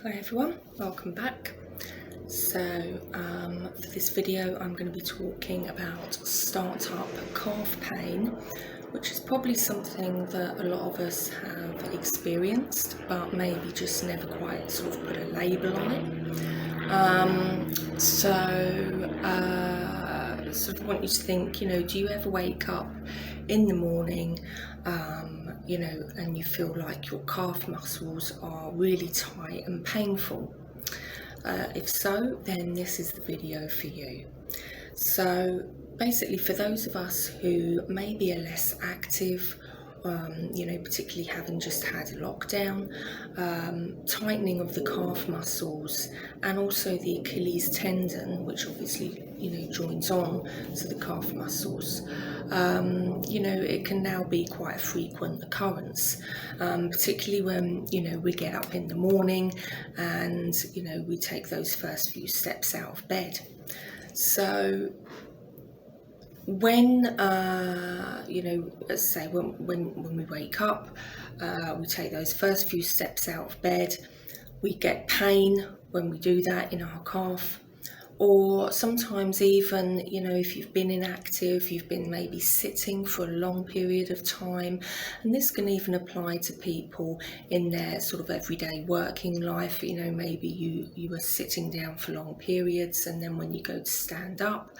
Hi everyone, welcome back. For this video I'm going to be talking about start-up calf pain, which is probably something that a lot of us have experienced but maybe just never quite sort of put a label on it. Sort of want you to think, do you ever wake up in the morning and you feel like your calf muscles are really tight and painful? If so, then this is the video for you. So basically, for those of us who maybe are less active, particularly having just had a lockdown, tightening of the calf muscles and also the Achilles tendon, which obviously joins on to the calf muscles, it can now be quite a frequent occurrence, particularly when we get up in the morning and we take those first few steps out of bed. So when let's say when we wake up, we take those first few steps out of bed, we get pain when we do that in our calf, or sometimes even if you've been inactive, you've been maybe sitting for a long period of time, and this can even apply to people in their sort of everyday working life. Maybe you are sitting down for long periods, and then when you go to stand up,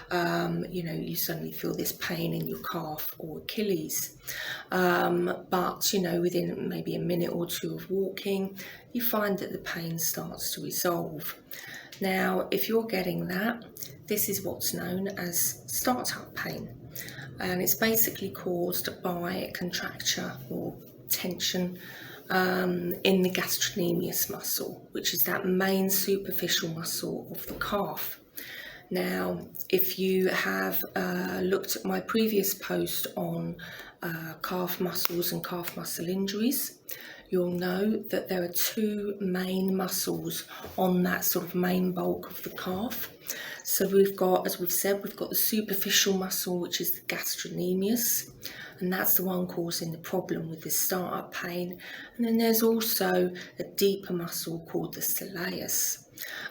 you suddenly feel this pain in your calf or Achilles, but within maybe a minute or two of walking, you find that the pain starts to resolve. Now, if you're getting that, this is what's known as start-up pain, and it's basically caused by contracture or tension in the gastrocnemius muscle, which is that main superficial muscle of the calf. Now, if you have looked at my previous post on calf muscles and calf muscle injuries, you'll know that there are two main muscles on that sort of main bulk of the calf. So we've got, as we've said, we've got the superficial muscle, which is the gastrocnemius, and that's the one causing the problem with this start-up pain. And then there's also a deeper muscle called the soleus.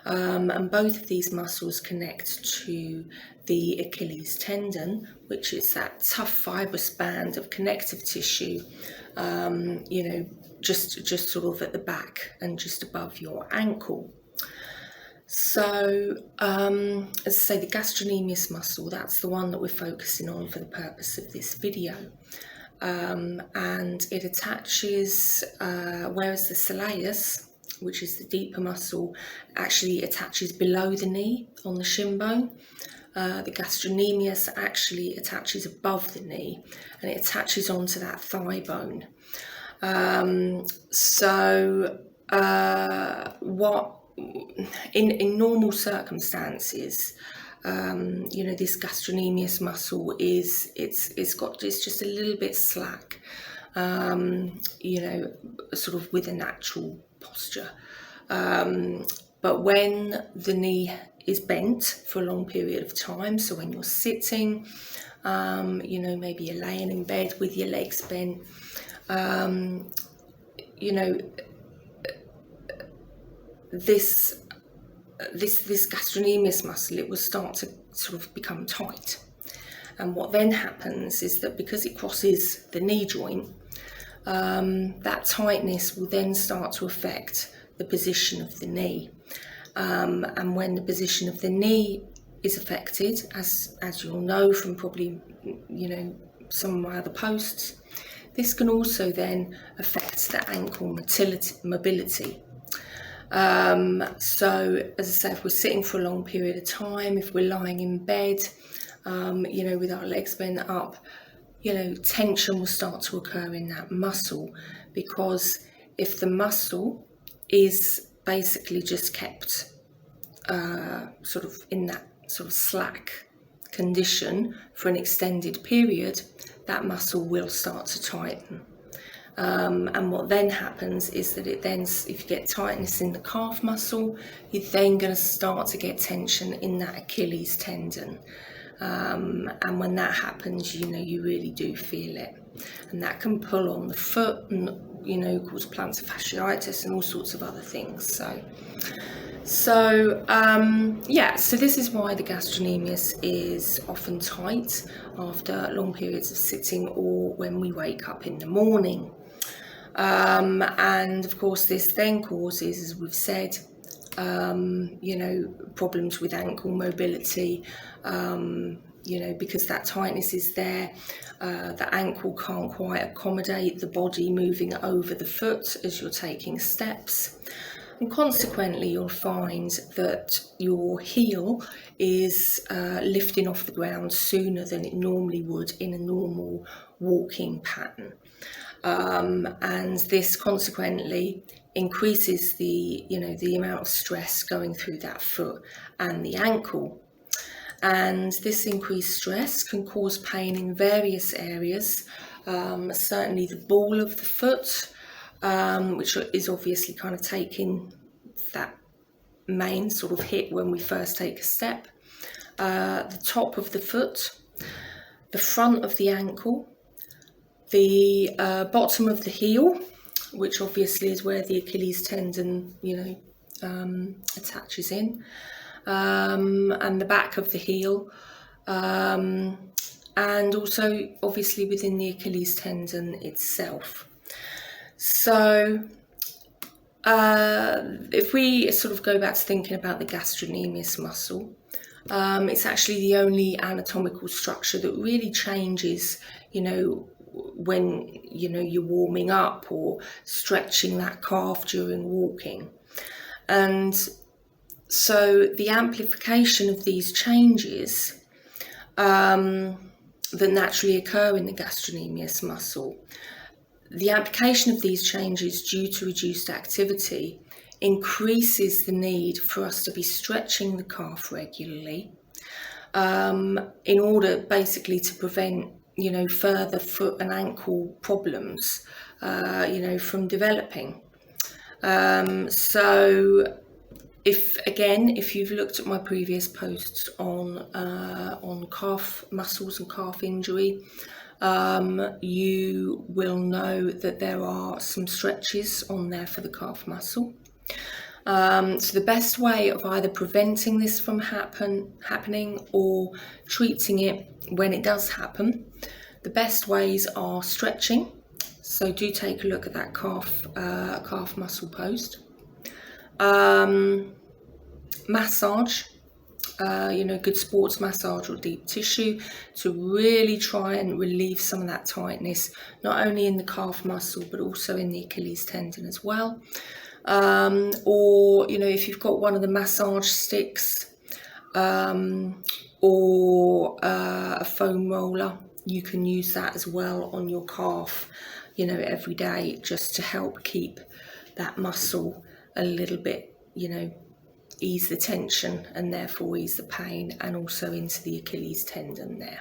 And both of these muscles connect to the Achilles tendon, which is that tough fibrous band of connective tissue, just sort of at the back and just above your ankle. So, as I say, the gastrocnemius muscle, that's the one that we're focusing on for the purpose of this video. And it attaches, whereas the soleus, which is the deeper muscle, actually attaches below the knee on the shin bone. The gastrocnemius actually attaches above the knee, and it attaches onto that thigh bone. What in normal circumstances, this gastrocnemius muscle it's just a little bit slack, sort of with a natural posture. But when the knee is bent for a long period of time, so when you're sitting, maybe you're laying in bed with your legs bent, this gastrocnemius muscle, it will start to sort of become tight. And what then happens is that because it crosses the knee joint, that tightness will then start to affect the position of the knee. And when the position of the knee is affected, as you'll know from probably some of my other posts, this can also then affect the ankle mobility. So as I say, if we're sitting for a long period of time, if we're lying in bed, with our legs bent up, tension will start to occur in that muscle, because if the muscle is basically just kept sort of in that sort of slack condition for an extended period, that muscle will start to tighten. And what then happens is that if you get tightness in the calf muscle, you're then going to start to get tension in that Achilles tendon. And when that happens, you really do feel it. and that can pull on the foot and, you know, cause plantar fasciitis and all sorts of other things. So this is why the gastrocnemius is often tight after long periods of sitting or when we wake up in the morning. And of course this then causes, as we've said, you know, problems with ankle mobility, you know, because that tightness is there. The ankle can't quite accommodate the body moving over the foot as you're taking steps. And consequently, you'll find that your heel is lifting off the ground sooner than it normally would in a normal walking pattern. And this consequently increases the, you know, the amount of stress going through that foot and the ankle. And this increased stress can cause pain in various areas, certainly the ball of the foot, which is obviously kind of taking that main sort of hit when we first take a step, the top of the foot, the front of the ankle, the bottom of the heel, which obviously is where the Achilles tendon, you know, attaches in, and the back of the heel, and also obviously within the Achilles tendon itself. So if we sort of go back to thinking about the gastrocnemius muscle, it's actually the only anatomical structure that really changes, you know, when, you know, you're warming up or stretching that calf during walking. And so the amplification of these changes that naturally occur in the gastrocnemius muscle, the application of these changes due to reduced activity increases the need for us to be stretching the calf regularly, in order basically to prevent, you know, further foot and ankle problems, you know, from developing. So if you've looked at my previous posts on calf muscles and calf injury, you will know that there are some stretches on there for the calf muscle. So the best way of either preventing this from happening or treating it when it does happen, the best ways are stretching. So do take a look at that calf muscle post. Massage, you know, good sports massage or deep tissue to really try and relieve some of that tightness, not only in the calf muscle but also in the Achilles tendon as well. Or, you know, if you've got one of the massage sticks, or a foam roller, you can use that as well on your calf, you know, every day, just to help keep that muscle a little bit, you know, ease the tension and therefore ease the pain, and also into the Achilles tendon there.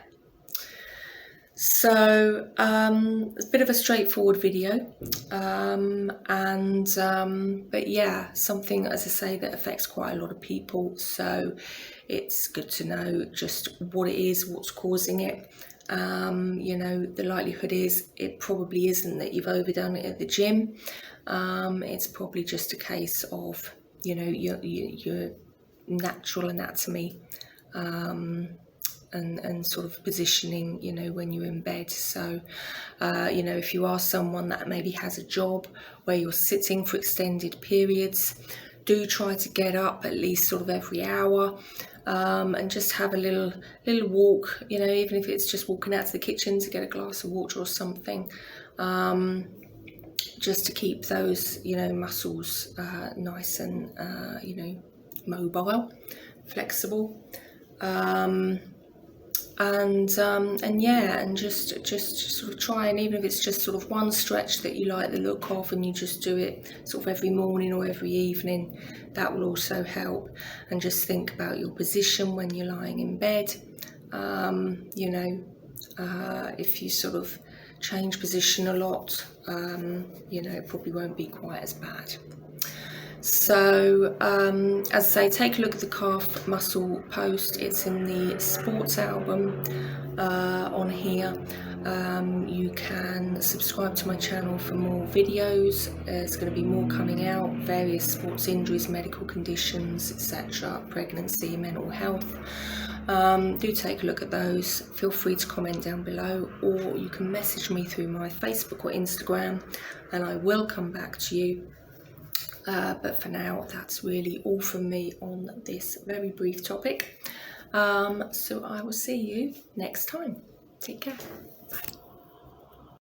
So it's a bit of a straightforward video, but yeah, something, as I say, that affects quite a lot of people, so it's good to know just what it is, what's causing it. You know, the likelihood is it probably isn't that you've overdone it at the gym. It's probably just a case of, you know, your natural anatomy, and sort of positioning, you know, when you're in bed. So, you know, if you are someone that maybe has a job where you're sitting for extended periods, do try to get up at least sort of every hour, and just have a little walk, you know, even if it's just walking out to the kitchen to get a glass of water or something, just to keep those, you know, muscles nice and, you know, mobile, flexible. And yeah, and just sort of try, and even if it's just sort of one stretch that you like the look of and you just do it sort of every morning or every evening, that will also help. And just think about your position when you're lying in bed. You know, if you sort of change position a lot, you know, it probably won't be quite as bad. So, as I say, take a look at the calf muscle post. It's in the sports album on here. You can subscribe to my channel for more videos. There's going to be more coming out, various sports injuries, medical conditions, etc., pregnancy, mental health. Do take a look at those. Feel free to comment down below, or you can message me through my Facebook or Instagram and I will come back to you. But for now, that's really all from me on this very brief topic. So I will see you next time. Take care. Bye.